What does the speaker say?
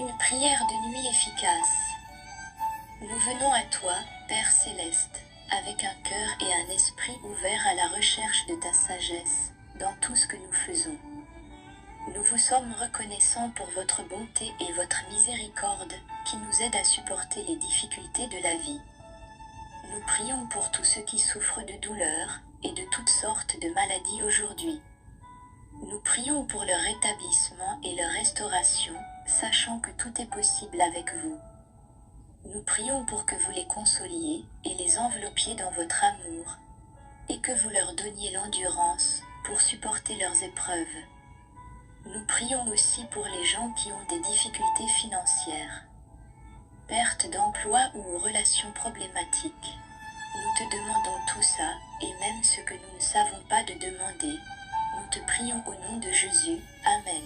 Une prière de nuit efficace. Nous venons à toi, Père céleste, avec un cœur et un esprit ouverts à la recherche de ta sagesse dans tout ce que nous faisons. Nous vous sommes reconnaissants pour votre bonté et votre miséricorde qui nous aident à supporter les difficultés de la vie. Nous prions pour tous ceux qui souffrent de douleurs et de toutes sortes de maladies aujourd'hui. Nous prions pour leur rétablissement et leur restauration, sachant que tout est possible avec vous. Nous prions pour que vous les consoliez et les enveloppiez dans votre amour, et que vous leur donniez l'endurance pour supporter leurs épreuves. Nous prions aussi pour les gens qui ont des difficultés financières, perte d'emploi ou relations problématiques. Nous te demandons tout ça, et même ce que nous ne savons pas de demander. Nous te prions au nom de Jésus. Amen.